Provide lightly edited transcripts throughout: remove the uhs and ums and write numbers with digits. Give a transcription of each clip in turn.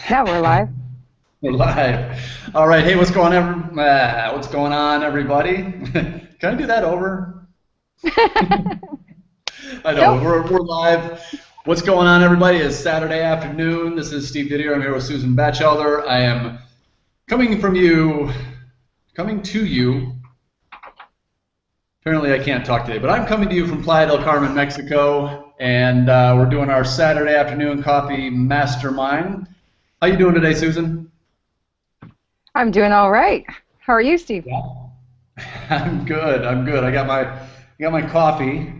Now we're live. We're live. All right. Hey, what's going on, everybody? Can I do that over? I know Nope. we're live. What's going on, everybody? It's Saturday afternoon. This is Steve Didier. I'm here with Susan Batchelder. I am coming to you. Apparently, I can't talk today, but I'm coming to you from Playa del Carmen, Mexico, and we're doing our Saturday afternoon coffee mastermind. How you doing today, Susan? I'm doing all right. How are you, Steve? Yeah. I'm good. I'm good. I got my coffee.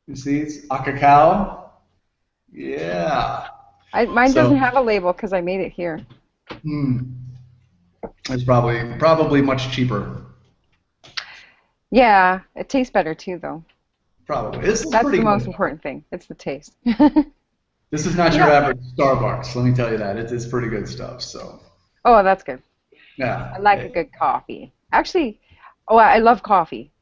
You see, it's a cacao. Yeah. Mine doesn't So, have a label because I made it here. hmm, it's probably much cheaper. Yeah, it tastes better too, though. Probably. This is That's the pretty most good. important thing. It's the taste. This is not You your know, average Starbucks. Let me tell you that. It's pretty good stuff. So, oh, that's good. I yeah. like a good coffee. Actually, oh, I love coffee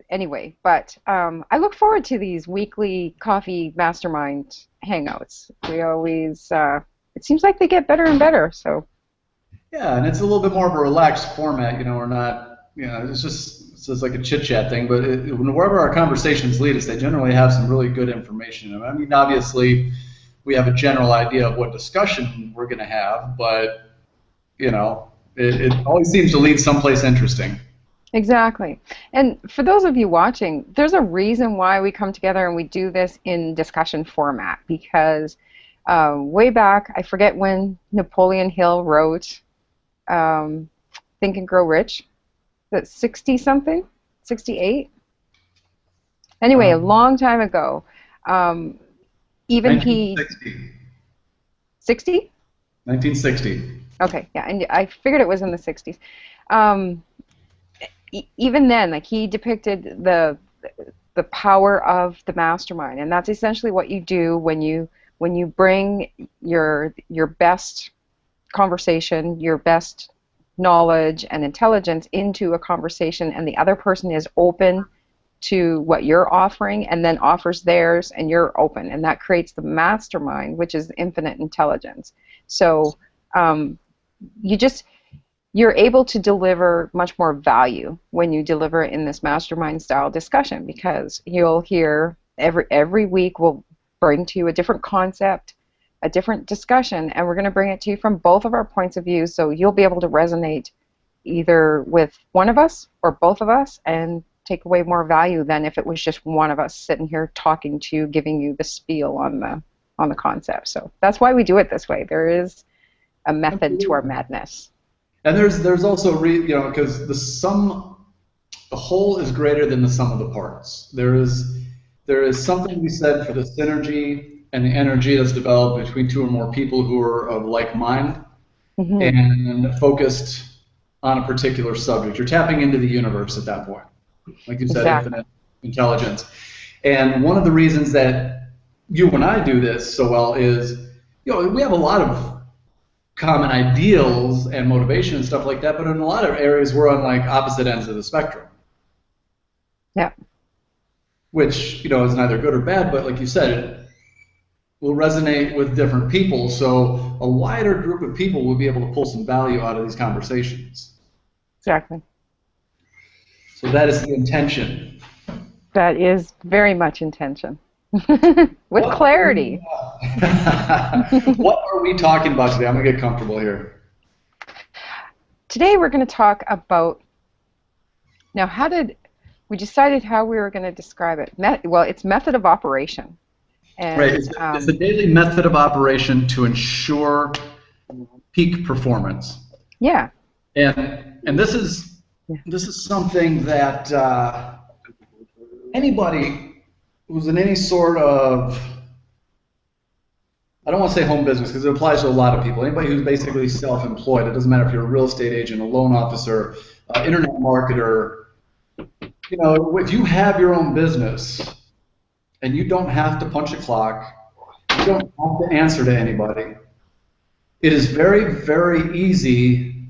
anyway, but I look forward to these weekly coffee mastermind hangouts. We always, it seems like they get better and better. So, Yeah, and it's a little bit more of a relaxed format. We're not, it's just like a chit chat thing. But wherever our conversations lead us, they generally have some really good information. I mean, obviously, we have a general idea of what discussion we're going to have, but it always seems to lead someplace interesting. exactly. And for those of you watching, there's a reason why we come together and we do this in discussion format because way back, I forget when Napoleon Hill wrote Think and Grow Rich. That's 60 something, 68. Anyway, a Um, long time ago. Um, even he 1960. 60? 1960. Okay, yeah, and I figured it was in the 60s. Um, Even then, like he depicted the power of the mastermind, and that's essentially what you do when you bring your best conversation, your best knowledge and intelligence into a conversation, and the other person is open to what you're offering and then offers theirs and you're open, and that creates the mastermind, which is infinite intelligence. So um, you just you're able to deliver much more value when you deliver in this mastermind style discussion because you'll hear every week we'll bring to you a different concept, a different discussion, and we're going to bring it to you from both of our points of view so you'll be able to resonate either with one of us or both of us and take away more value than if it was just one of us sitting here talking to you, giving you the spiel on the concept. So that's why we do it this way. There is a method to our Absolutely. madness. And there's also because the whole is greater than the sum of the parts. There is something to be said for the synergy and the energy that's developed between two or more people who are of like mind Hmm. and focused on a particular subject. You're tapping into the universe at that point. Like you said, Exactly. infinite intelligence. And one of the reasons that you and I do this so well is, we have a lot of common ideals and motivation and stuff like that, but in a lot of areas we're on like opposite ends of the spectrum, Yeah. which is neither good or bad, but like you said, it will resonate with different people. So a wider group of people will be able to pull some value out of these conversations. Exactly. So that is the intention. That is very much intention. With What are we, clarity. what are we talking about today? I'm gonna get comfortable here. Today we're going to talk about, now how did, we decided how we were going to describe it. Well, it's method of operation. Right, And it's a daily method of operation to ensure peak performance. yeah. And Yeah. this is something that anybody who's in any sort of, I don't want to say home business because it applies to a lot of people. Anybody who's basically self-employed, it doesn't matter if you're a real estate agent, a loan officer, internet marketer. If you have your own business and you don't have to punch a clock, you don't have to answer to anybody. It is very, very easy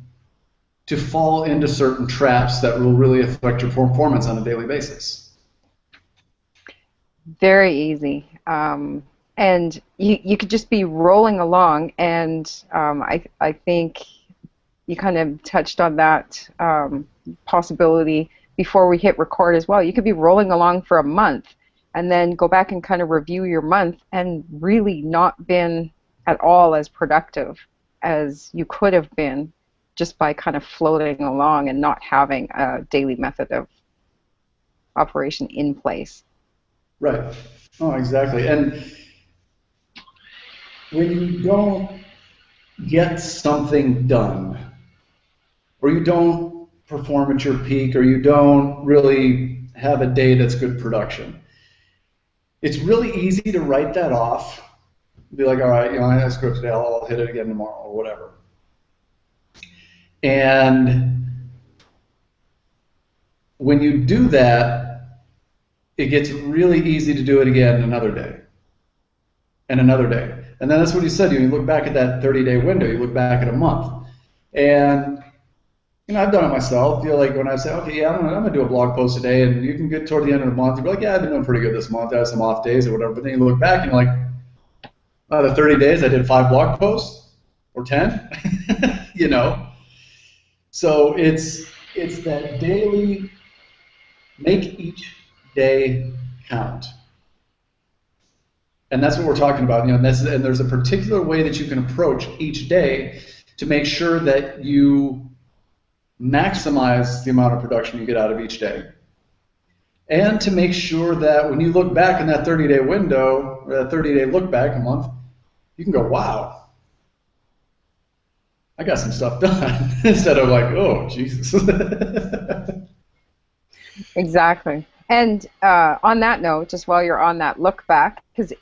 to fall into certain traps that will really affect your performance on a daily basis. Very easy. And you could just be rolling along, and I think you kind of touched on that possibility before we hit record as well. You could be rolling along for a month and then go back and kind of review your month and really not been at all as productive as you could have been just by kind of floating along and not having a daily method of operation in place. Right. Oh, exactly. And when you don't get something done, or you don't perform at your peak, or you don't really have a day that's good production, it's really easy to write that off. Be like, all right, I screwed up today. I'll hit it again tomorrow or whatever. And when you do that, it gets really easy to do it again another day and another day. And then that's what you said. You look back at that 30-day window. You look back at a month. And I've done it myself. Like when I say, okay, yeah, I'm gonna do a blog post today, and you can get toward the end of the month, you're like, yeah, I've been doing pretty good this month. I have some off days or whatever. But then you look back and you're like, the 30 days I did 5 blog posts or 10, So it's that daily, make each day count. And that's what we're talking about. And there's a particular way that you can approach each day to make sure that you maximize the amount of production you get out of each day. And to make sure that when you look back in that 30-day window, or that 30-day look back a month, you can go, wow, I got some stuff done, instead of like, oh, Jesus. Exactly. And on that note, just while you're on that look back, because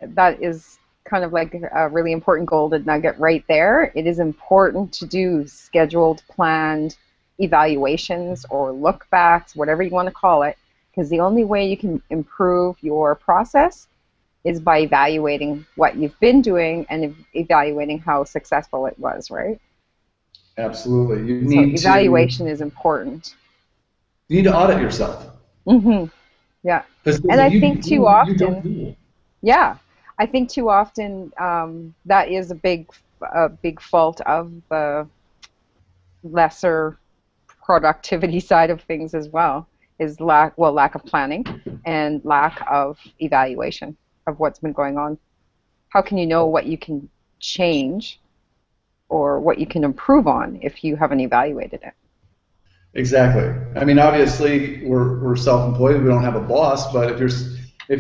that is kind of like a really important golden nugget right there. It is important to do scheduled, planned evaluations or look backs, whatever you want to call it, because the only way you can improve your process is by evaluating what you've been doing and evaluating how successful it was, right? Absolutely. So evaluation is important. You need to audit yourself. Mm-hmm. Yeah. And I think too often, yeah, I think too often that is a big fault of the lesser productivity side of things as well, is lack of planning and lack of evaluation of what's been going on. How can you know what you can change or what you can improve on if you haven't evaluated it? Exactly. I mean, obviously, we're self-employed. We don't have a boss, but if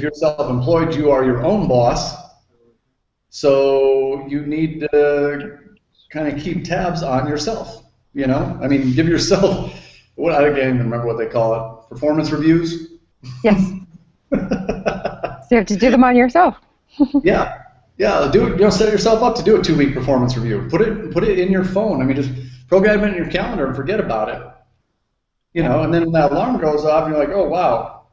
you're self-employed, you are your own boss. So you need to kind of keep tabs on yourself. I mean, give yourself I can't even remember what they call it. Performance reviews. Yes. So you have to do them on yourself. Yeah. Do it. Set yourself up to do a 2-week performance review. Put it in your phone. I mean, just program it in your calendar and forget about it. And then when that alarm goes off, you're like, oh, wow.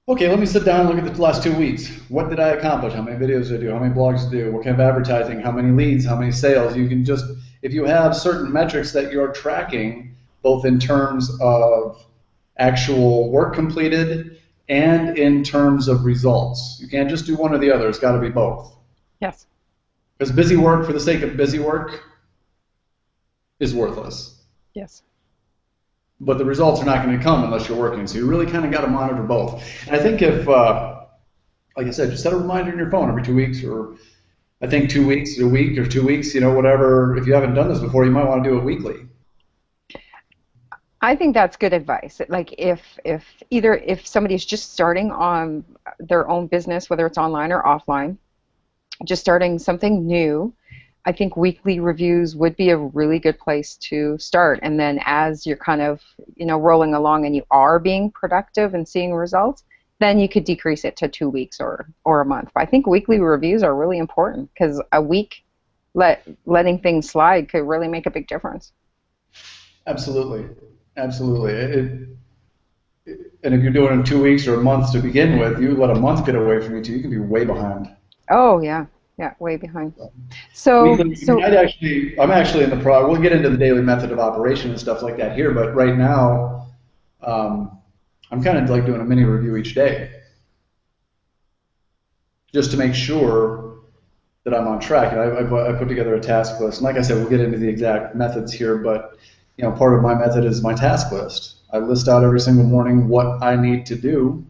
Okay, let me sit down and look at the last 2 weeks. What did I accomplish? How many videos did I do? How many blogs did I do? What kind of advertising? How many leads? How many sales? You can just, if you have certain metrics that you're tracking, both in terms of actual work completed and in terms of results. You can't just do one or the other. It's got to be both. Yes. Because busy work for the sake of busy work is worthless. Yes. But the results are not going to come unless you're working. So you really kind of got to monitor both. And I think if, like I said, just set a reminder in your phone every 2 weeks, or I think 2 weeks, a week, or 2 weeks, whatever. If you haven't done this before, you might want to do it weekly. I think that's good advice. Like if somebody's just starting on their own business, whether it's online or offline, just starting something new, I think weekly reviews would be a really good place to start. And then as you're kind of, rolling along and you are being productive and seeing results, then you could decrease it to 2 weeks or a month. But I think weekly reviews are really important, because a week letting things slide could really make a big difference. Absolutely. And if you're doing it in 2 weeks or a month to begin with, you let a month get away from you too, you can be way behind. Oh yeah, way behind. I'm actually in the we'll get into the daily method of operation and stuff like that here, but right now, I'm kind of like doing a mini review each day. just to make sure that I'm on track. And I put together a task list. And like I said, we'll get into the exact methods here, but part of my method is my task list. I list out every single morning what I need to do,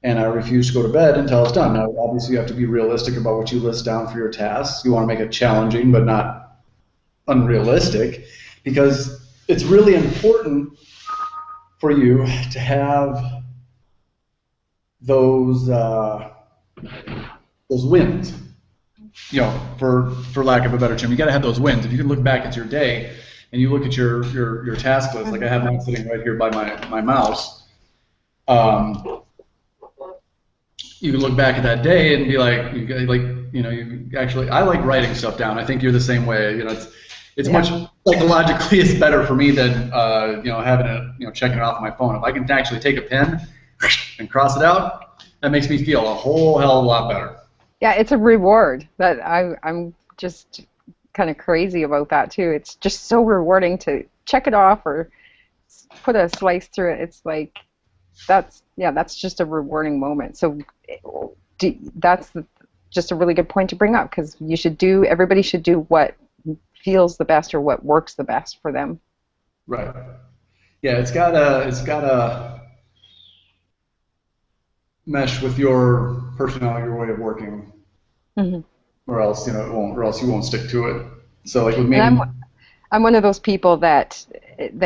and I refuse to go to bed until it's done. Now, obviously, you have to be realistic about what you list down for your tasks. You want to make it challenging, but not unrealistic, because it's really important for you to have those wins. For lack of a better term, you got to have those wins. If you can look back at your day and you look at your task list, like I have mine sitting right here by my mouse. You can look back at that day and be like, I like writing stuff down. I think you're the same way. It's much psychologically, it's better for me than having it, checking it off my phone. If I can actually take a pen and cross it out, that makes me feel a whole hell of a lot better. Yeah, it's a reward. That I'm just kind of crazy about that too. It's just so rewarding to check it off or put a slice through it. It's like that's just a rewarding moment. So that's just a really good point to bring up, because everybody should do what feels the best or what works the best for them. Right. Yeah, it's gotta mesh with your personality, your way of working, Mm-hmm. or else it won't, or else you won't stick to it. So like with me, And I'm one of those people that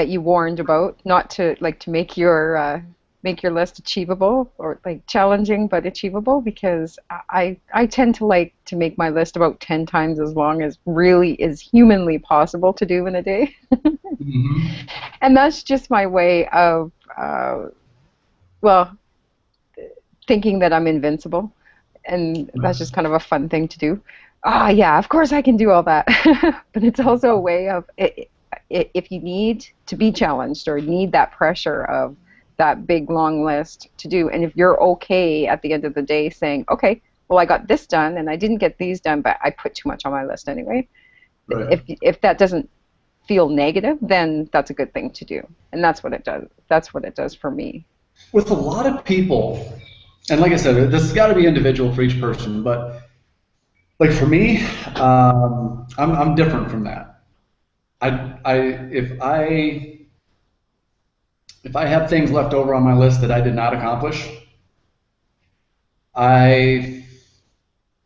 you warned about, not to make your list achievable or like challenging but achievable, because I tend to like to make my list about 10 times as long as really is humanly possible to do in a day. mm-hmm. And that's just my way of thinking that I'm invincible, and that's just kind of a fun thing to do. Yeah, of course I can do all that. But it's also a way of, if you need to be challenged or need that pressure of that big long list to do, and if you're okay at the end of the day saying, okay, well, I got this done and I didn't get these done, but I put too much on my list anyway. Right. If that doesn't feel negative, then that's a good thing to do, and that's what it does. That's what it does for me. With a lot of people, and like I said, this has got to be individual for each person, but like for me, I'm different from that. If I have things left over on my list that I did not accomplish,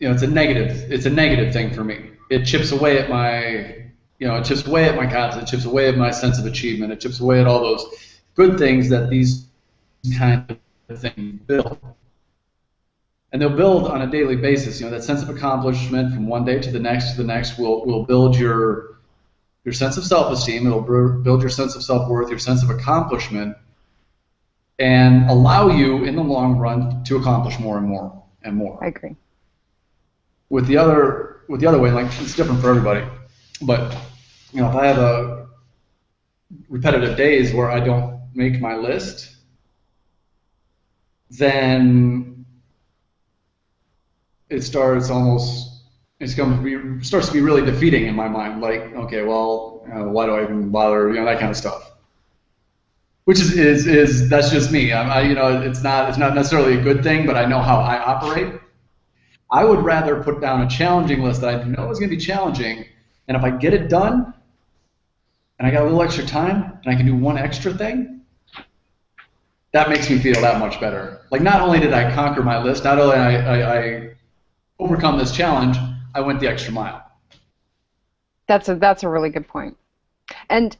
it's a negative thing for me. It chips away at my confidence, it chips away at my sense of achievement, it chips away at all those good things that these kind of things build. And they'll build on a daily basis. That sense of accomplishment from one day to the next will build your sense of self-esteem. It'll build your sense of self-worth, your sense of accomplishment, and allow you in the long run to accomplish more and more and more. I agree. With the other way, like, it's different for everybody. But if I have a repetitive days where I don't make my list, then it starts to be really defeating in my mind. Like, okay, well, why do I even bother? That kind of stuff. Which is that's just me. It's not necessarily a good thing, but I know how I operate. I would rather put down a challenging list that I know is going to be challenging, and if I get it done, and I got a little extra time, and I can do one extra thing, that makes me feel that much better. Like, not only did I conquer my list, not only I overcome this challenge, I went the extra mile. That's a really good point. And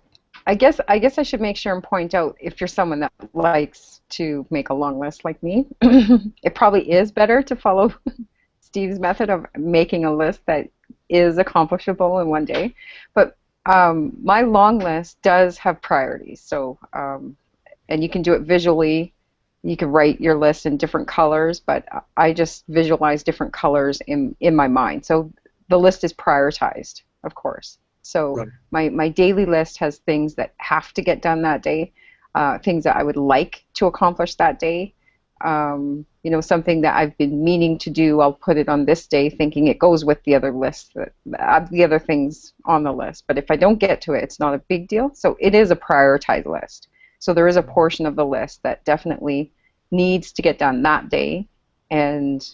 I guess I should make sure and point out, if you're someone that likes to make a long list like me, it probably is better to follow Steve's method of making a list that is accomplishable in one day. But my long list does have priorities. So, and you can do it visually. You can write your list in different colors, but I just visualize different colors in my mind. So the list is prioritized, of course. So right. my daily list has things that have to get done that day, things that I would like to accomplish that day. Something that I've been meaning to do, I'll put it on this day, thinking it goes with the other list, the other things on the list. But if I don't get to it, it's not a big deal. So it is a prioritized list. So there is a portion of the list that definitely needs to get done that day, and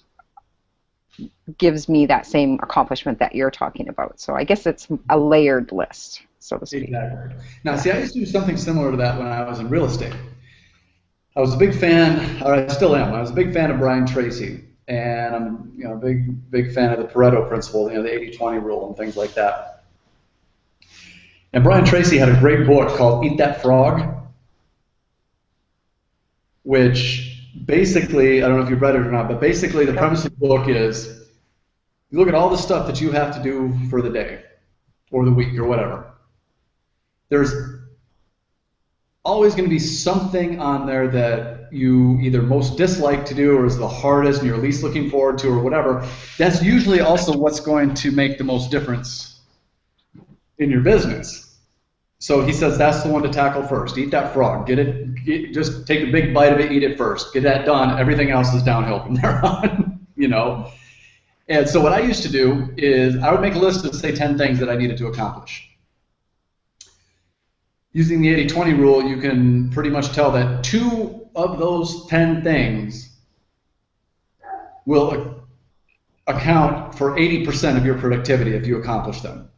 gives me that same accomplishment that you're talking about. So I guess it's a layered list, so to speak. Exactly. Now, Yeah. see, I used to do something similar to that when I was in real estate. I was a big fan, or I still am. I was a big fan of Brian Tracy, and I'm, a big fan of the Pareto principle, the 80-20 rule and things like that. And Brian Tracy had a great book called Eat That Frog, which basically, I don't know if you've read it or not, but basically the Yep. premise of the book is you look at all the stuff that you have to do for the day or the week or whatever. There's always going to be something on there that you either most dislike to do or is the hardest and you're least looking forward to or whatever. That's usually also what's going to make the most difference in your business. So he says that's the one to tackle first. Eat that frog. Just take a big bite of it, eat it first. Get that done. Everything else is downhill from there on. And so what I used to do is I would make a list of, say, 10 things that I needed to accomplish. Using the 80-20 rule, you can pretty much tell that 2 of those 10 things will account for 80% of your productivity if you accomplish them.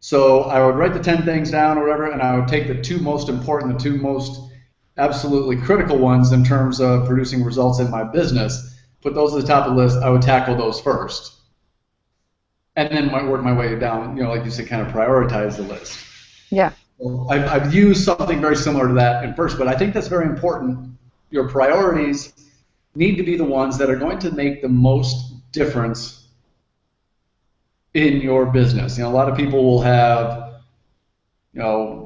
So I would write the 10 things down or whatever, and I would take the 2 most important, the 2 most absolutely critical ones in terms of producing results in my business, put those at the top of the list. I would tackle those first. And then work my way down, like you said, kind of prioritize the list. Yeah. I've used something very similar to that in first, but I think that's very important. Your priorities need to be the ones that are going to make the most difference in your business. A lot of people will have,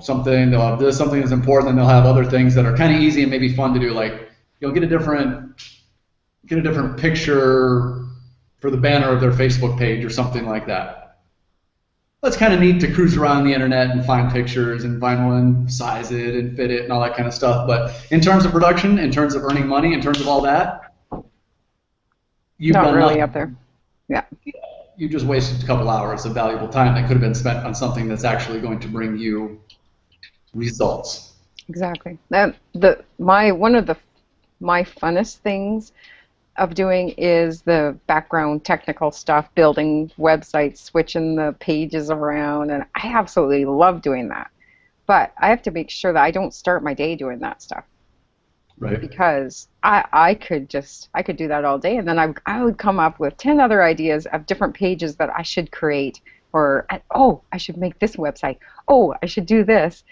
something, they'll have this, something that's important, and they'll have other things that are kind of easy and maybe fun to do, like, get a different picture for the banner of their Facebook page or something like that. Well, it's kind of neat to cruise around the internet and find pictures and find one, size it and fit it and all that kind of stuff. But in terms of production, in terms of earning money, in terms of all that, you've Not done really nothing. up there. Yeah. You just wasted a couple hours of valuable time that could have been spent on something that's actually going to bring you results. Exactly. And one of my funnest things of doing is the background technical stuff, building websites, switching the pages around, and I absolutely love doing that. But I have to make sure that I don't start my day doing that stuff. Right. Because I could do that all day, and then I would come up with 10 other ideas of different pages that I should create, or I should make this website, I should do this,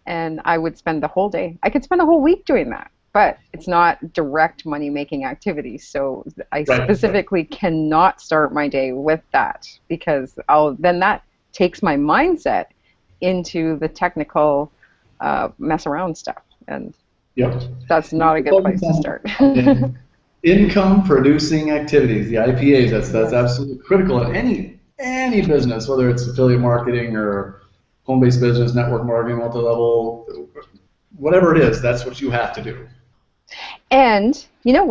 and I would spend the whole day. I could spend a whole week doing that, but it's not direct money making activities, so I specifically cannot start my day with that, because then that takes my mindset into the technical mess around stuff, and Yep. that's not a good place to start. Income producing activities, the IPAs, that's absolutely critical in any business, whether it's affiliate marketing or home-based business, network marketing, multi-level, whatever it is, that's what you have to do. And you know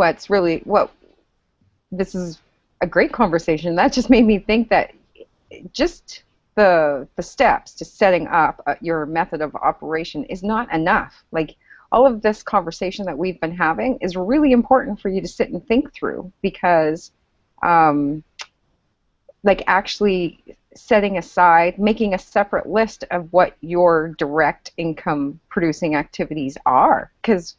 this is a great conversation. That just made me think that just the steps to setting up your method of operation is not enough. Like, all of this conversation that we've been having is really important for you to sit and think through, because actually setting aside, making a separate list of what your direct income producing activities are, because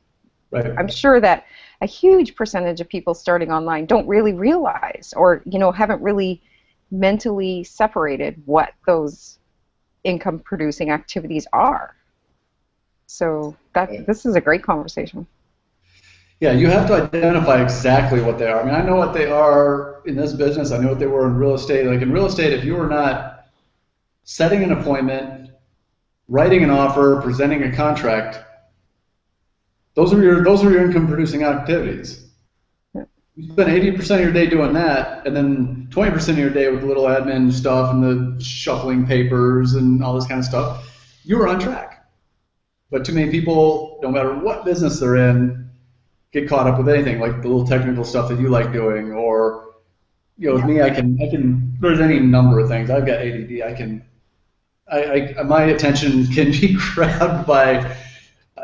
I'm sure that a huge percentage of people starting online don't really realize, or haven't really mentally separated what those income producing activities are. So this is a great conversation. Yeah, you have to identify exactly what they are. I mean, I know what they are in this business. I know what they were in real estate. Like in real estate, if you were not setting an appointment, writing an offer, presenting a contract, those are your income producing activities. Yeah. You spend 80% of your day doing that, and then 20% of your day with the little admin stuff and the shuffling papers and all this kind of stuff. You were on track. But too many people, no matter what business they're in, get caught up with anything, like the little technical stuff that you like doing, or with me, I can. There's any number of things. I've got ADD. My attention can be grabbed by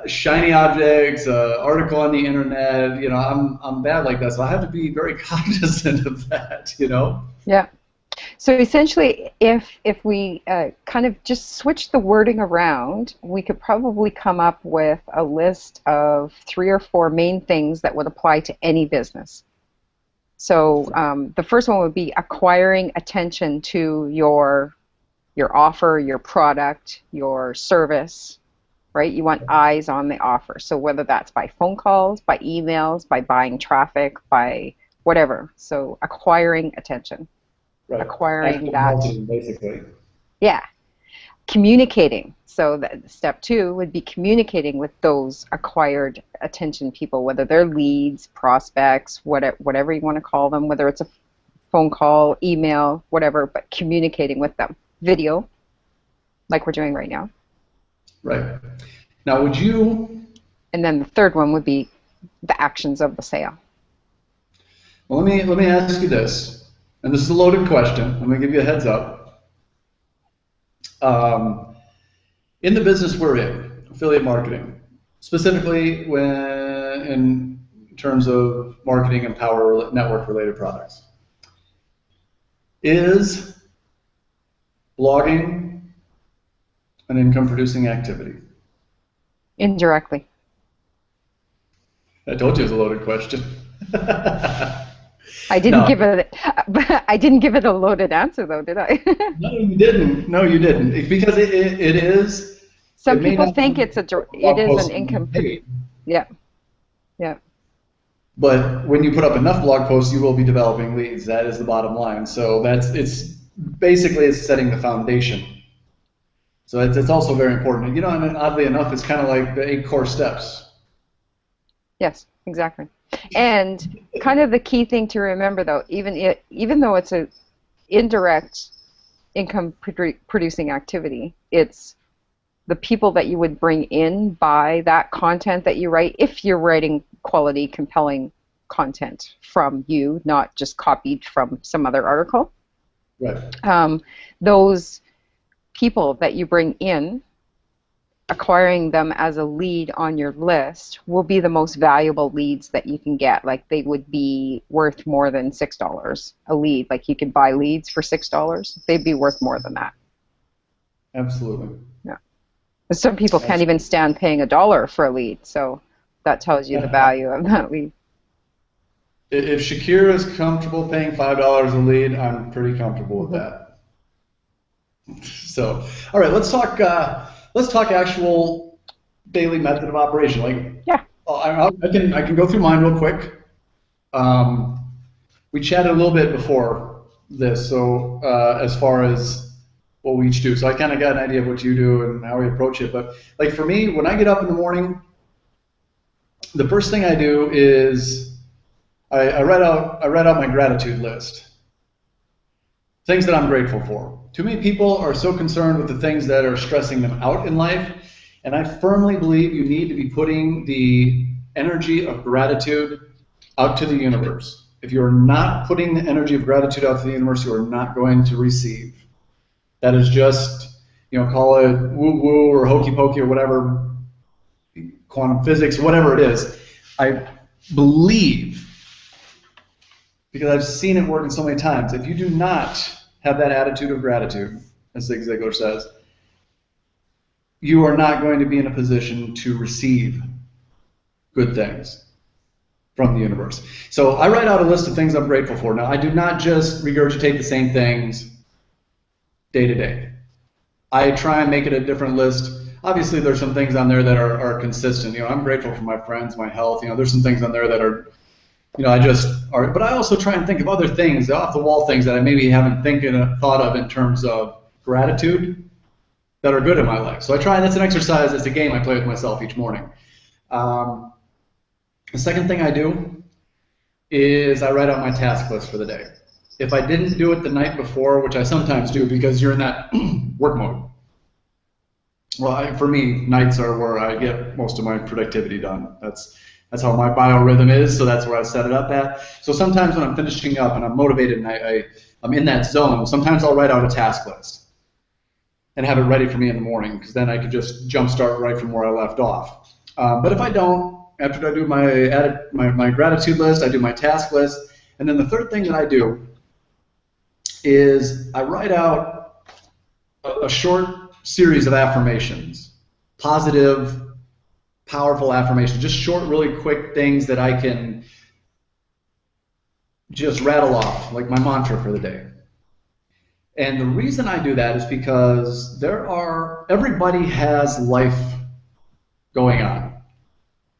shiny objects, article on the internet. I'm bad like that, so I have to be very cognizant of that. Yeah. So essentially, if we kind of just switch the wording around, we could probably come up with a list of 3 or 4 main things that would apply to any business. So the first one would be acquiring attention to your offer, your product, your service, right? You want eyes on the offer. So whether that's by phone calls, by emails, by buying traffic, by whatever. So acquiring attention, Right. acquiring Active that. marketing, basically. Yeah, communicating. So that step 2 would be communicating with those acquired attention people, whether they're leads, prospects, whatever you want to call them, whether it's a phone call, email, whatever, but communicating with them. Video, like we're doing right now. Right. Now, would you? And then the third one would be the actions of the sale. Well, let me ask you this, and this is a loaded question. I'm going to give you a heads up. In the business we're in, affiliate marketing, specifically in terms of marketing and power network related products, is blogging an income producing activity? Indirectly. I told you it was a loaded question. I didn't No. give it. I didn't give it a loaded answer, though, did I? No, you didn't. No, you didn't. Because it is. Some It may people not think be it blog is posts an income. paid, Yeah, yeah, but when you put up enough blog posts, you will be developing leads. That is the bottom line. So it's setting the foundation. So it's also very important. And oddly enough, it's kind of like the 8 core steps. yes, exactly. And kind of the key thing to remember, though, even though it's an indirect income producing activity, it's the people that you would bring in by that content that you write, if you're writing quality, compelling content from you, not just copied from some other article. Right. Those people that you bring in, acquiring them as a lead on your list will be the most valuable leads that you can get. Like, they would be worth more than $6 a lead. Like, you could buy leads for $6. They'd be worth more than that. Absolutely. Yeah. Some people can't even stand paying $1 for a lead, so that tells you the value of that lead. If Shakira is comfortable paying $5 a lead, I'm pretty comfortable with that. So, all right, let's talk actual daily method of operation. Like, Yeah. I can go through mine real quick. We chatted a little bit before this, so as far as what we each do. So I kind of got an idea of what you do and how we approach it. But like for me, when I get up in the morning, the first thing I do is I write out my gratitude list. Things that I'm grateful for. Too many people are so concerned with the things that are stressing them out in life, and I firmly believe you need to be putting the energy of gratitude out to the universe. If you're not putting the energy of gratitude out to the universe, you are not going to receive. That is just, call it woo-woo or hokey-pokey or whatever, quantum physics, whatever it is. I believe, because I've seen it working so many times, if you do not have that attitude of gratitude, as Zig Ziglar says, you are not going to be in a position to receive good things from the universe. So I write out a list of things I'm grateful for. Now, I do not just regurgitate the same things day to day. I try and make it a different list. Obviously, there's some things on there that are consistent. I'm grateful for my friends, my health. There's some things on there that are, but I also try and think of other things, off-the-wall things that I maybe haven't thought of in terms of gratitude that are good in my life. So I try, and that's an exercise, it's a game I play with myself each morning. The second thing I do is I write out my task list for the day. If I didn't do it the night before, which I sometimes do because you're in that work mode. Well, for me, nights are where I get most of my productivity done. That's how my biorhythm is, so that's where I set it up at. So sometimes when I'm finishing up and I'm motivated and I'm in that zone, sometimes I'll write out a task list and have it ready for me in the morning, because then I could just jumpstart right from where I left off. But if I don't, after I do my gratitude list, I do my task list, and then the third thing that I do is I write out a short series of affirmations, positive, powerful affirmations, just short, really quick things that I can just rattle off, like my mantra for the day. And the reason I do that is because everybody has life going on.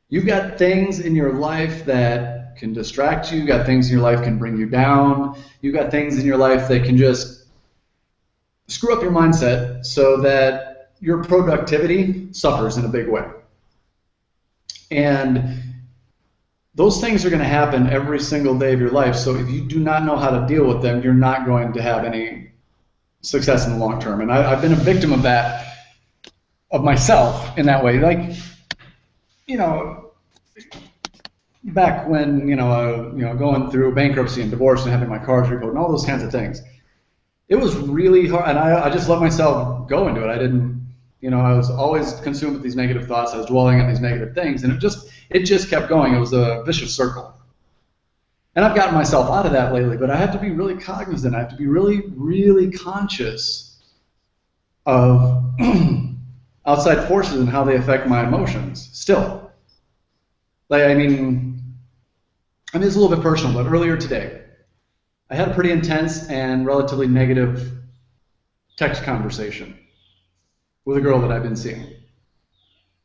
You've got things in your life that can distract you. You've got things in your life that can bring you down. You've got things in your life that can just screw up your mindset so that your productivity suffers in a big way. And those things are going to happen every single day of your life. So if you do not know how to deal with them, you're not going to have any success in the long term. And I've been a victim of that, of myself in that way. Like, back when, going through bankruptcy and divorce and having my cars recalled and all those kinds of things, it was really hard. And I just let myself go into it. I didn't, I was always consumed with these negative thoughts. I was dwelling on these negative things, and it just kept going. It was a vicious circle. And I've gotten myself out of that lately, but I have to be really cognizant. I have to be really, really conscious of outside forces and how they affect my emotions still. Like, I mean, it's a little bit personal, but earlier today, I had a pretty intense and relatively negative text conversation with a girl that I've been seeing.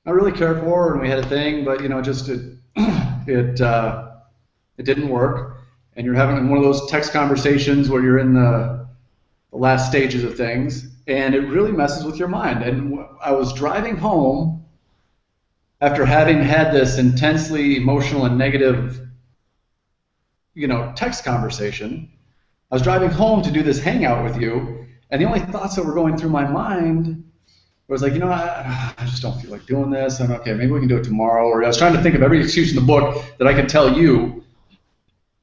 I really cared for her, and we had a thing, but it didn't work. And you're having one of those text conversations where you're in the last stages of things, and it really messes with your mind. And I was driving home after having had this intensely emotional and negative, text conversation. I was driving home to do this hangout with you, and the only thoughts that were going through my mind was like, I just don't feel like doing this. And okay, maybe we can do it tomorrow. Or I was trying to think of every excuse in the book that I could tell you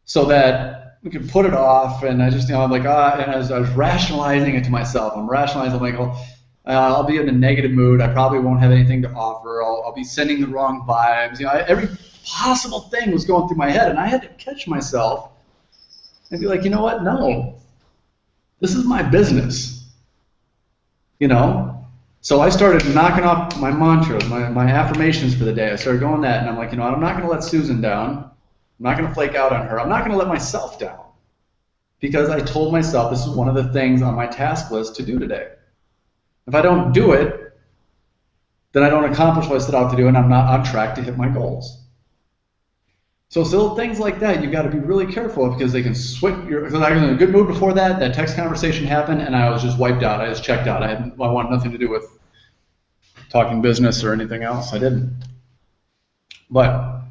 so that we could put it off. And I just, I'm like, and as I was rationalizing it to myself, I'm like, I'll be in a negative mood. I probably won't have anything to offer. I'll be sending the wrong vibes. Every possible thing was going through my head, and I had to catch myself and be like, you know what? No, this is my business. So I started knocking off my mantras, my affirmations for the day. I started going that, and I'm like, I'm not going to let Susan down. I'm not going to flake out on her. I'm not going to let myself down, because I told myself this is one of the things on my task list to do today. If I don't do it, then I don't accomplish what I set out to do, and I'm not on track to hit my goals. So things like that, you've got to be really careful of, because they can switch because I was in a good mood before that text conversation happened, and I was just wiped out. I just checked out. I wanted nothing to do with talking business or anything else. I didn't. But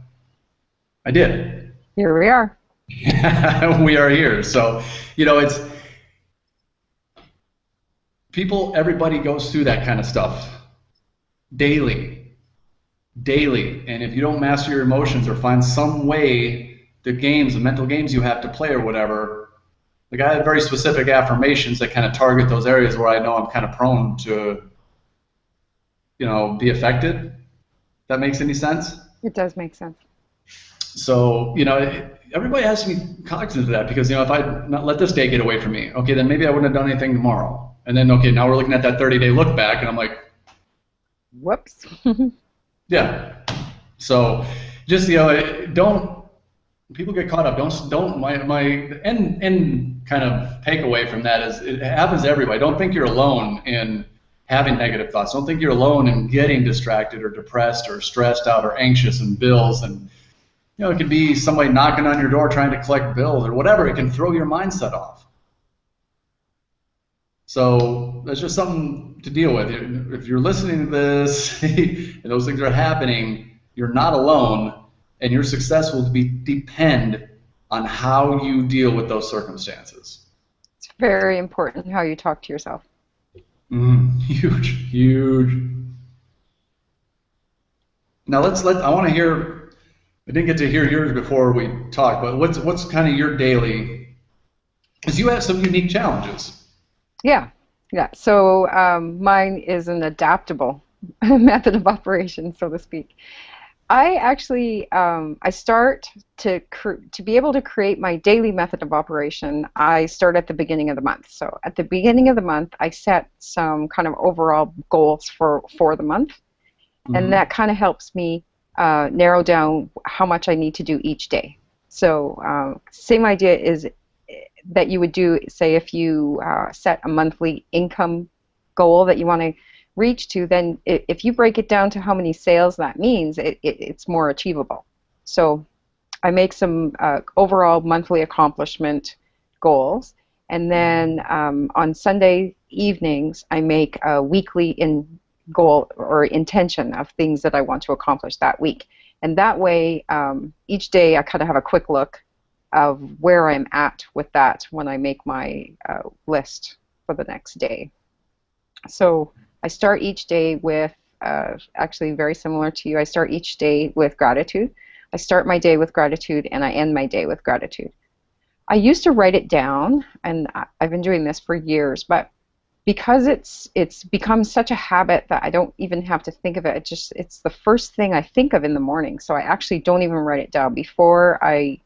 I did. Here we are. We are here. So, it's everybody goes through that kind of stuff daily. And if you don't master your emotions or find some way, the mental games you have to play or whatever, like I have very specific affirmations that kind of target those areas where I know I'm kind of prone to, be affected. If that makes any sense? It does make sense. So, everybody has to be cognizant of that, because, if I not let this day get away from me, okay, then maybe I wouldn't have done anything tomorrow. And then, okay, now we're looking at that 30-day look back, and I'm like, whoops. Yeah. So just, don't, people get caught up. My end kind of takeaway from that is it happens to everybody. Don't think you're alone in having negative thoughts. Don't think you're alone in getting distracted or depressed or stressed out or anxious and bills. And, it could be somebody knocking on your door trying to collect bills or whatever. It can throw your mindset off. So that's just something to deal with. If you're listening to this and those things are happening, you're not alone, and your success will depend on how you deal with those circumstances. It's very important how you talk to yourself. Huge. Now I want to hear. I didn't get to hear yours before we talked, but what's kind of your daily? Because you have some unique challenges. Yeah. So mine is an adaptable method of operation, so to speak. I actually I start to be able to create my daily method of operation. I start at the beginning of the month. So at the beginning of the month, I set some kind of overall goals for the month, and that Hmm. kind of helps me narrow down how much I need to do each day. So same idea is that you would do, say, if you set a monthly income goal that you want to reach to, then if you break it down to how many sales that means, it's more achievable. So I make some overall monthly accomplishment goals, and then on Sunday evenings, I make a weekly in goal or intention of things that I want to accomplish that week. And that way, each day I kind of have a quick look of where I'm at with that when I make my list for the next day. So I start each day with, actually very similar to you, I start each day with gratitude. I start my day with gratitude and I end my day with gratitude. I used to write it down, and I've been doing this for years, but because it's become such a habit that I don't even have to think of it. It's the first thing I think of in the morning. So I actually don't even write it down before I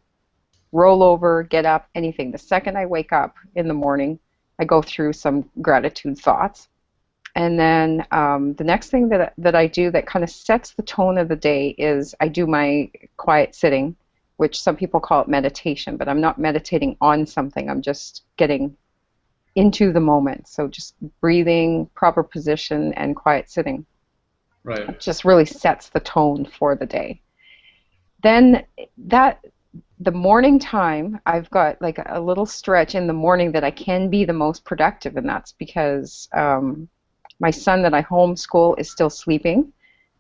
roll over, get up, anything. The second I wake up in the morning, I go through some gratitude thoughts. And then the next thing that I do that kind of sets the tone of the day is I do my quiet sitting, which some people call it meditation, but I'm not meditating on something. I'm just getting into the moment. So just breathing, proper position, and quiet sitting. Right. It just really sets the tone for the day. Then that the morning time, I've got like a little stretch in the morning that I can be the most productive, and that's because my son that I homeschool is still sleeping.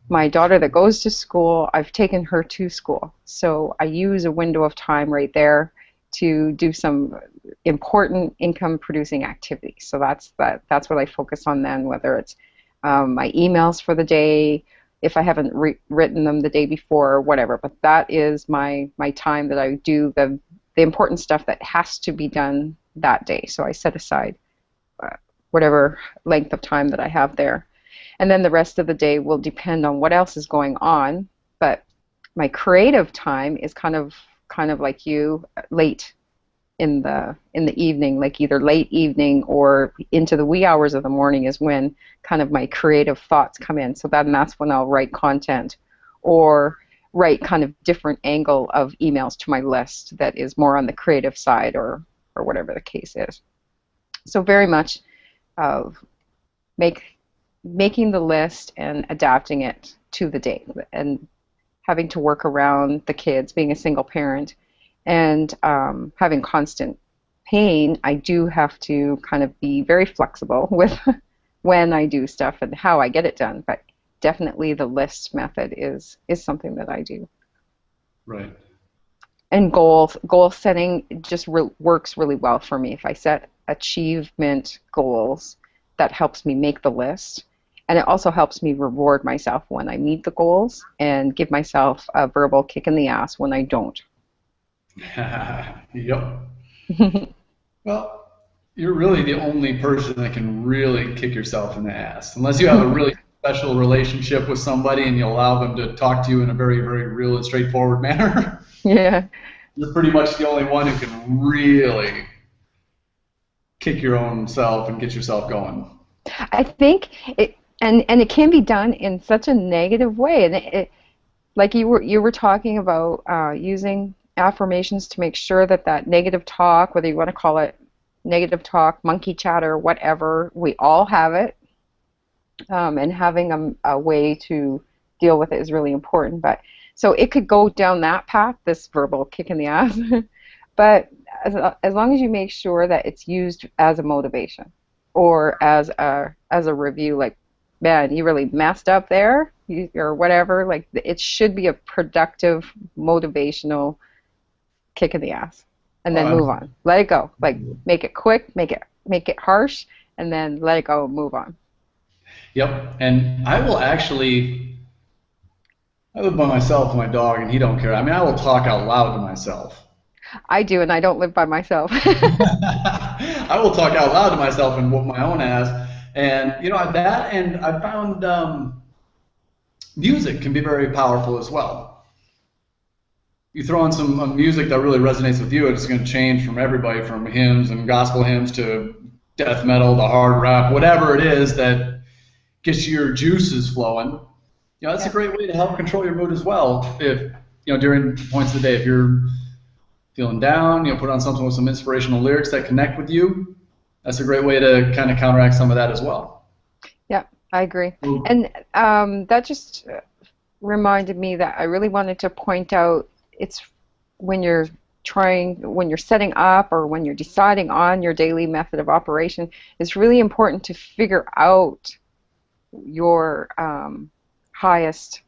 My daughter that goes to school, I've taken her to school. So I use a window of time right there to do some important income producing activities. So that's what I focus on then, whether it's my emails for the day, if I haven't written them the day before or whatever. But that is my time that I do the important stuff that has to be done that day. So I set aside whatever length of time that I have there. And then the rest of the day will depend on what else is going on. But my creative time is kind of like you, late in the evening, like either late evening or into the wee hours of the morning is when kind of my creative thoughts come in. So that's when I'll write content or write kind of different angle of emails to my list that is more on the creative side or whatever the case is. So very much of make making the list and adapting it to the day and having to work around the kids, being a single parent, and having constant pain. I do have to kind of be very flexible with when I do stuff and how I get it done. But definitely the list method is something that I do. Right. And goal setting just works really well for me. If I set achievement goals, that helps me make the list. And it also helps me reward myself when I meet the goals and give myself a verbal kick in the ass when I don't. Yep. Well, you're really the only person that can really kick yourself in the ass. Unless you have a really special relationship with somebody and you allow them to talk to you in a very, very real and straightforward manner, Yeah. you're pretty much the only one who can really kick your own self and get yourself going. I think it and it can be done in such a negative way. And like you were talking about using affirmations to make sure that that negative talk, whether you want to call it negative talk, monkey chatter, whatever, we all have it, and having a way to deal with it is really important. But so it could go down that path, this verbal kick in the ass, but as long as you make sure that it's used as a motivation or as a review, like, man, you really messed up there, or whatever. Like it should be a productive, motivational kick in the ass, and then Oh, move on. Let it go. Like make it quick, make it harsh, and then let it go. Move on. yep. And I will actually, I live by myself and my dog, and he don't care. I mean, I will talk out loud to myself. I do, and I don't live by myself. I will talk out loud to myself and whoop my own ass. And you know that, and I found Music can be very powerful as well. You throw in some music that really resonates with you, it's going to change from everybody from hymns and gospel hymns to death metal to hard rap, whatever it is that gets your juices flowing. That's a Yeah. great way to help control your mood as well. If during points of the day, if you're feeling down, put on something with some inspirational lyrics that connect with you. That's a great way to kind of counteract some of that as well. Yeah, I agree. Well, And that just reminded me that I really wanted to point out it's when you're when you're setting up or when you're deciding on your daily method of operation, it's really important to figure out your highest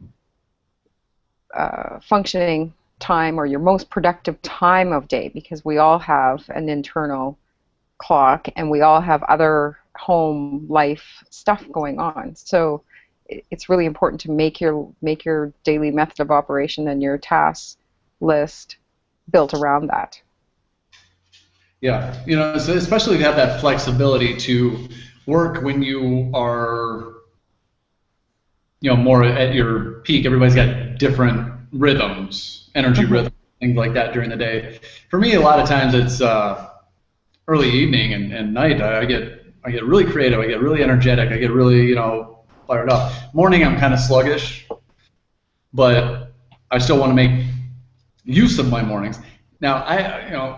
functioning time or your most productive time of day because we all have an internal clock and we all have other home life stuff going on. So it's really important to make your daily method of operation and your task list built around that. yeah, so especially if you have that flexibility to work when you are, more at your peak. Everybody's got different rhythms, energy Hmm. rhythms, things like that during the day. For me, a lot of times it's early evening and night. I get really creative. I get really energetic. I get really fired up. Morning, I'm kind of sluggish, but I still want to make use of my mornings. Now,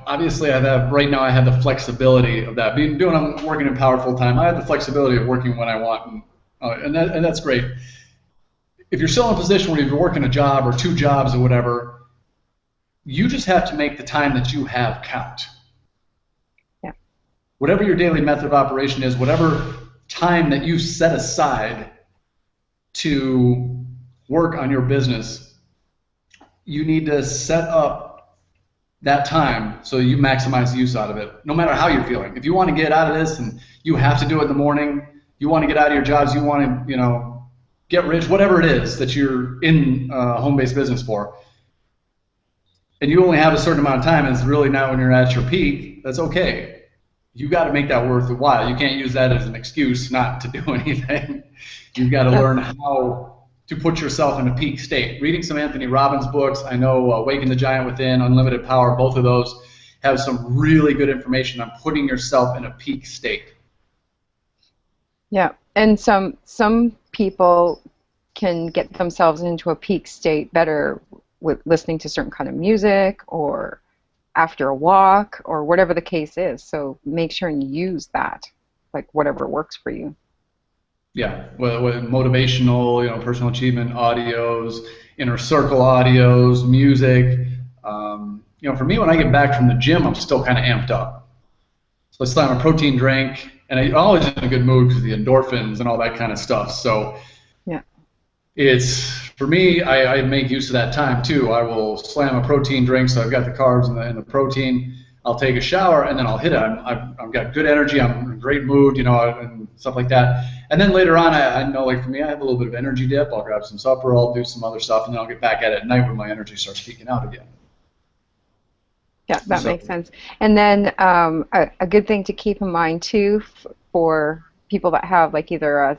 obviously, right now I have the flexibility of that. I'm working in power full time. I have the flexibility of working when I want, and that's great. If you're still in a position where you're working a job or two jobs or whatever, you just have to make the time that you have count. Yeah. Whatever your daily method of operation is, whatever time that you set aside to work on your business, you need to set up that time so you maximize the use out of it, no matter how you're feeling. If you want to get out of this and you have to do it in the morning, you want to get out of your jobs, you want to, get rich, whatever it is that you're in home-based business for, and you only have a certain amount of time, and it's really not when you're at your peak, that's okay. You got to make that worth the while. You can't use that as an excuse not to do anything. You've got to Yeah. learn how to put yourself in a peak state. Reading some Anthony Robbins books, I know Waking the Giant Within, Unlimited Power, both of those have some really good information on putting yourself in a peak state. Yeah. And some people can get themselves into a peak state better with listening to certain kind of music or after a walk or whatever the case is. So make sure and use that, like whatever works for you. Yeah, with motivational, personal achievement audios, inner circle audios, music. For me, when I get back from the gym, I'm still kind of amped up. So I slam a protein drink, and I'm always in a good mood because of the endorphins and all that kind of stuff. So Yeah. it's for me, I make use of that time too. I will slam a protein drink, so I've got the carbs and the protein. I'll take a shower and then I'll hit it. I've got good energy. I'm in a great mood, and stuff like that. And then later on, I know, like for me, I have a little bit of energy dip. I'll grab some supper. I'll do some other stuff, and then I'll get back at it at night when my energy starts peaking out again. Yeah, that So makes sense. And then a good thing to keep in mind too for people that have like either a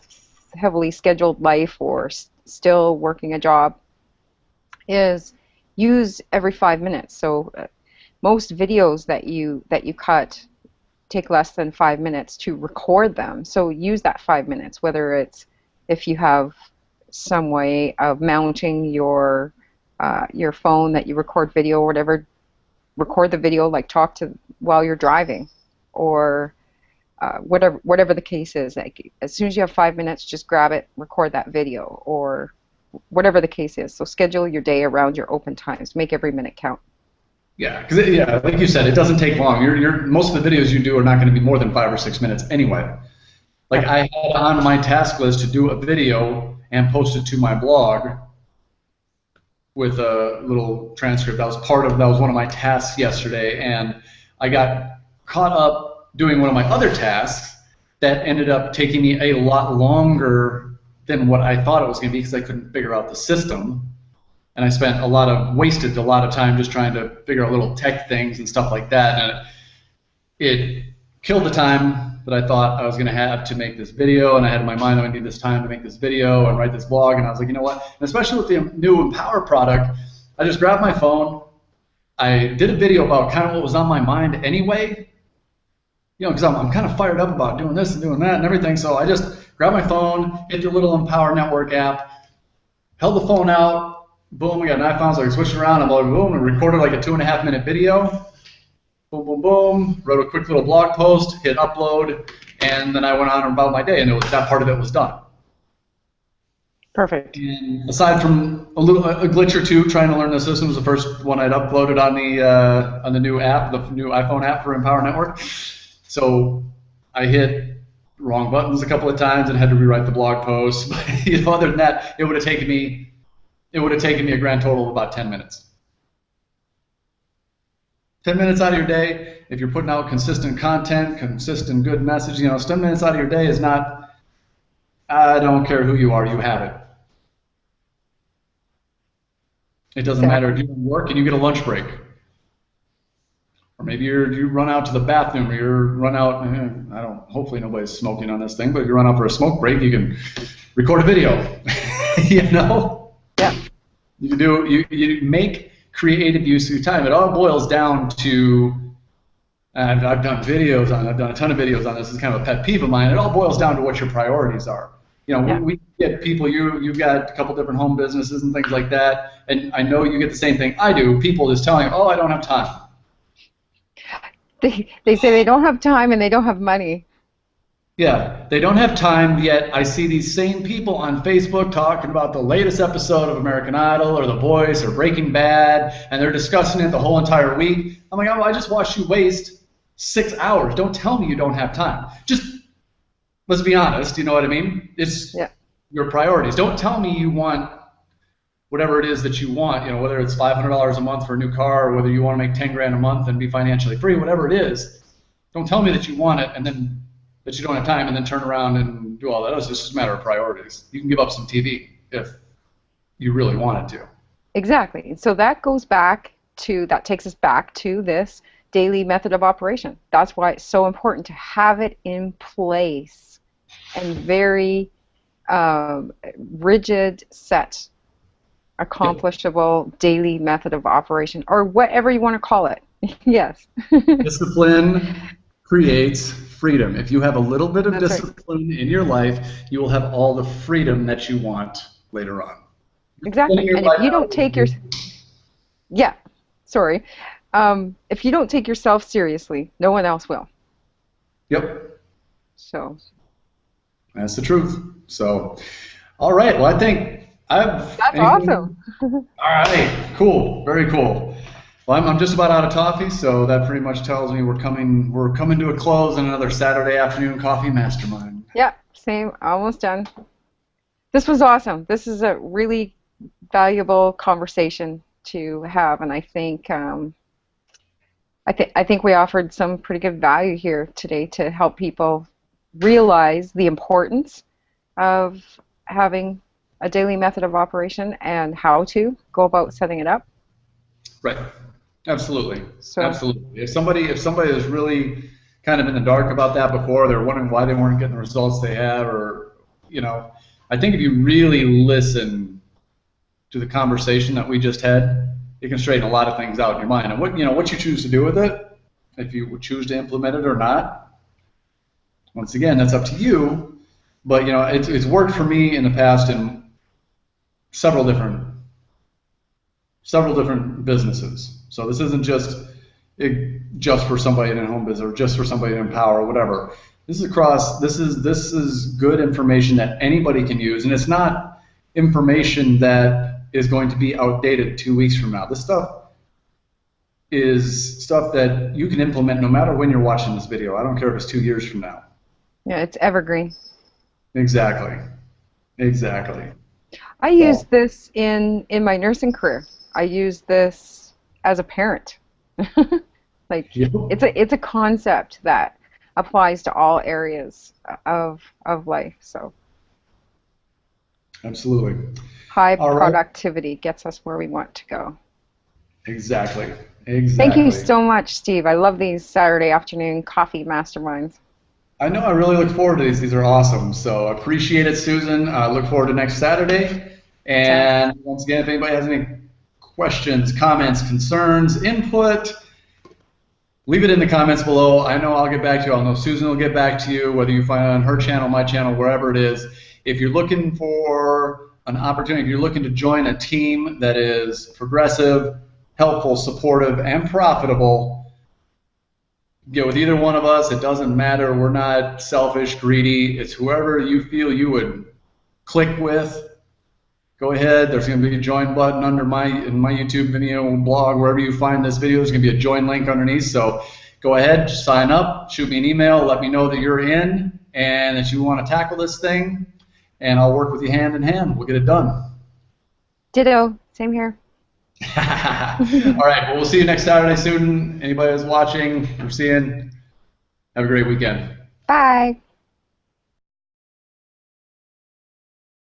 heavily scheduled life or still working a job is use every 5 minutes. So most videos that you cut take less than 5 minutes to record them. So use that 5 minutes, whether it's if you have some way of mounting your phone that you record video or whatever, record the video, like talk to while you're driving, or whatever the case is. Like as soon as you have 5 minutes, just grab it, record that video, or whatever the case is. So schedule your day around your open times. Make every minute count. yeah, because like you said, it doesn't take long. Most of the videos you do are not going to be more than 5 or 6 minutes anyway. Like Yeah. I had on my task list to do a video and post it to my blog with a little transcript. That was one of my tasks yesterday, and I got caught up doing one of my other tasks that ended up taking me a lot longer than what I thought it was going to be because I couldn't figure out the system. And I wasted a lot of time just trying to figure out little tech things and stuff like that. And it killed the time, that I thought I was going to have to make this video, and I had in my mind I need this time to make this video and write this blog, and I was like, you know what? And especially with the new Empower product, I just grabbed my phone. I did a video about kind of what was on my mind anyway, because I'm kind of fired up about doing this and doing that and everything. So I just grabbed my phone, hit the little Empower Network app, held the phone out, boom, we got an iPhone, so I switched it around, I'm like, boom, and recorded like a 2.5-minute video. Boom, boom, boom, wrote a quick little blog post, hit upload, and then I went on about my day, and that part of it was done. Perfect. And aside from a glitch or two trying to learn the system, was the first one I'd uploaded on the new app, the new iPhone app for Empower Network. So I hit wrong buttons a couple of times and had to rewrite the blog post. But other than that, it would have taken me a grand total of about 10 minutes. 10 minutes out of your day, if you're putting out consistent content, consistent good message, 10 minutes out of your day is not, I don't care who you are, you have it. It doesn't matter if you're in work and you get a lunch break. Or maybe you run out to the bathroom, or you run out, hopefully nobody's smoking on this thing, but if you run out for a smoke break, you can record a video, Yeah. You make creative use of your time. It all boils down to, and I've done a ton of videos on this. It's kind of a pet peeve of mine. It all boils down to what your priorities are. We get people. You've got a couple different home businesses and things like that, and I know you get the same thing I do. People just telling you, "Oh, I don't have time." They say they don't have time and they don't have money. Yeah, they don't have time, yet I see these same people on Facebook talking about the latest episode of American Idol or The Voice or Breaking Bad, and they're discussing it the whole entire week. I'm like, oh, I just watched you waste 6 hours. Don't tell me you don't have time. Just, let's be honest, you know what I mean? It's your priorities. Don't tell me you want whatever it is that you want, whether it's $500 a month for a new car or whether you want to make 10 grand a month and be financially free, whatever it is. Don't tell me that you want it and then that you don't have time and then turn around and do all that. It's just a matter of priorities. You can give up some TV if you really wanted to. Exactly. So that takes us back to this daily method of operation. That's why it's so important to have it in place and very rigid, set, accomplishable daily method of operation, or whatever you want to call it. Yes. Discipline creates freedom. If you have a little bit of That's discipline in your life, you will have all the freedom that you want later on. Exactly. And if you don't take if you don't take yourself seriously, no one else will. Yep. So. That's the truth. So, all right. Well, I think That's awesome. All right. Cool. Very cool. Well, I'm just about out of coffee, so that pretty much tells me we're coming to a close on another Saturday afternoon coffee mastermind. Yeah, same, almost done. This was awesome. This is a really valuable conversation to have, and I think I think we offered some pretty good value here today to help people realize the importance of having a daily method of operation and how to go about setting it up. Right. Absolutely. So, absolutely. If somebody is really kind of in the dark about that before, they're wondering why they weren't getting the results they have, or I think if you really listen to the conversation that we just had, it can straighten a lot of things out in your mind. And what you choose to do with it, if you would choose to implement it or not, once again, that's up to you. But it's worked for me in the past in several different businesses. So this isn't just for somebody in a home business or just for somebody in Empower or whatever. This is good information that anybody can use, and it's not information that is going to be outdated 2 weeks from now. This stuff is stuff that you can implement no matter when you're watching this video. I don't care if it's 2 years from now. yeah, it's evergreen. Exactly. I use this in my nursing career. I use this as a parent. It's a concept that applies to all areas of life. So absolutely. High productivity gets us where we want to go. Exactly. Thank you so much, Steve. I love these Saturday afternoon coffee masterminds. I know. I really look forward to these. These are awesome. So appreciate it, Susan. I look forward to next Saturday. Sounds And once again, if anybody has any questions, comments, concerns, input, leave it in the comments below. I know I'll get back to you. I'll know Susan will get back to you, whether you find it on her channel, my channel, wherever it is. If you're looking for an opportunity, if you're looking to join a team that is progressive, helpful, supportive, and profitable, get with either one of us. It doesn't matter. We're not selfish, greedy. It's whoever you feel you would click with. Go ahead. There's going to be a join button under in my YouTube video blog, wherever you find this video. There's going to be a join link underneath. So go ahead, sign up, shoot me an email, let me know that you're in and that you want to tackle this thing, and I'll work with you hand in hand. We'll get it done. ditto. Same here. All right. Well, we'll see you next Saturday, Susan. Anybody who's watching or seeing, have a great weekend. Bye.